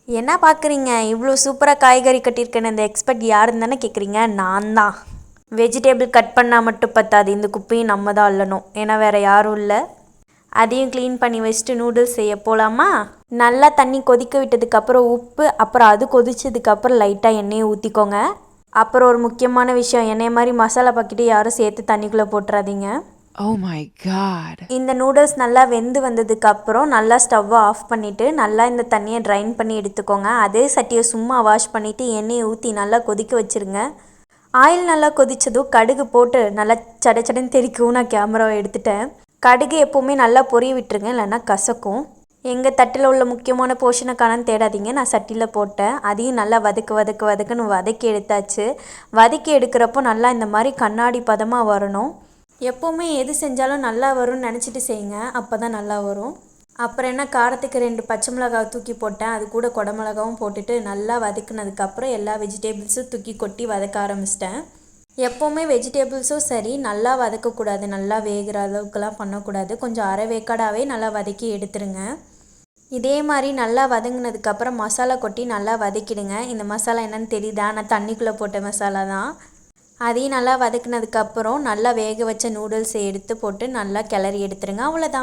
என்ன பார்க்குறீங்க? இவ்வளோ சூப்பராக காய்கறி கட்டியிருக்கேன்னு இந்த எக்ஸ்பர்ட் யாருன்னு தானே கேட்குறீங்க? நான் தான். வெஜிடேபிள் கட் பண்ணால் மட்டும் பத்தாது, இந்த குப்பையும் நம்ம தான் அள்ளணும். ஏன்னா வேறு யாரும் இல்லை. அதையும் க்ளீன் பண்ணி வச்சுட்டு நூடுல்ஸ் செய்ய போகலாமா? நல்லா தண்ணி கொதிக்க விட்டதுக்கப்புறம் உப்பு, அப்புறம் அது கொதிச்சதுக்கப்புறம் லைட்டாக எண்ணெயை ஊற்றிக்கோங்க. அப்புறம் ஒரு முக்கியமான விஷயம், எண்ணெய் மாதிரி மசாலா பாக்கெட்டு யாரும் சேர்த்து தண்ணிக்குள்ளே போட்டுறாதீங்க. Oh my god. இந்த நூடுல்ஸ் நல்லா வெந்து வந்ததுக்கப்புறம் நல்லா ஸ்டவ்வை ஆஃப் பண்ணிவிட்டு நல்லா இந்த தண்ணியை ட்ரைன் பண்ணி எடுத்துக்கோங்க. அதே சட்டியை சும்மா வாஷ் பண்ணிவிட்டு எண்ணெயை ஊற்றி நல்லா கொதிக்க வச்சுருங்க. ஆயில் நல்லா கொதித்ததும் கடுகு போட்டு நல்லா சட சடன்னு தெறிக்கவும் நான் கேமராவை எடுத்துட்டேன். கடுகு எப்போவுமே நல்லா பொரிய விட்டுருங்க, இல்லைன்னா கசக்கும். எங்கள் தட்டில் உள்ள முக்கியமான போர்ஷனை காணான்னு தேடாதீங்க, நான் சட்டியில் போட்டேன். அதையும் நல்லா வதக்குன்னு வதக்கி எடுத்தாச்சு. வதக்கி எடுக்கிறப்போ நல்லா இந்த மாதிரி கண்ணாடி பதமாக வரணும். எப்போவுமே எது செஞ்சாலும் நல்லா வரும்னு நினச்சிட்டு செய்யுங்க, அப்போ தான் நல்லா வரும். அப்புறம் என்ன, காரத்துக்கு 2 பச்சை மிளகாய் தூக்கி போட்டேன். அது கூட குடமிளகாவும் போட்டுட்டு நல்லா வதக்குனதுக்கப்புறம் எல்லா வெஜிடேபிள்ஸும் தூக்கி கொட்டி வதக்க ஆரம்பிச்சிட்டேன். எப்போவுமே வெஜிடேபிள்ஸும் சரி நல்லா வதக்கக்கூடாது, நல்லா வேகிற அளவுக்குலாம் பண்ணக்கூடாது. கொஞ்சம் அரை வேக்காடாகவே நல்லா வதக்கி எடுத்துருங்க. இதே மாதிரி நல்லா வதங்கினதுக்கப்புறம் மசாலா கொட்டி நல்லா வதக்கிடுங்க. இந்த மசாலா என்னென்னு தெரியுதா? நான் தண்ணிக்குள்ளே போட்ட மசாலா தான். அதையும் நல்லா வதக்குனதுக்கப்புறம் நல்லா வேக வச்ச நூடுல்ஸை எடுத்து போட்டு நல்லா கிளறி எடுத்துருங்க. அவ்வளோதான்.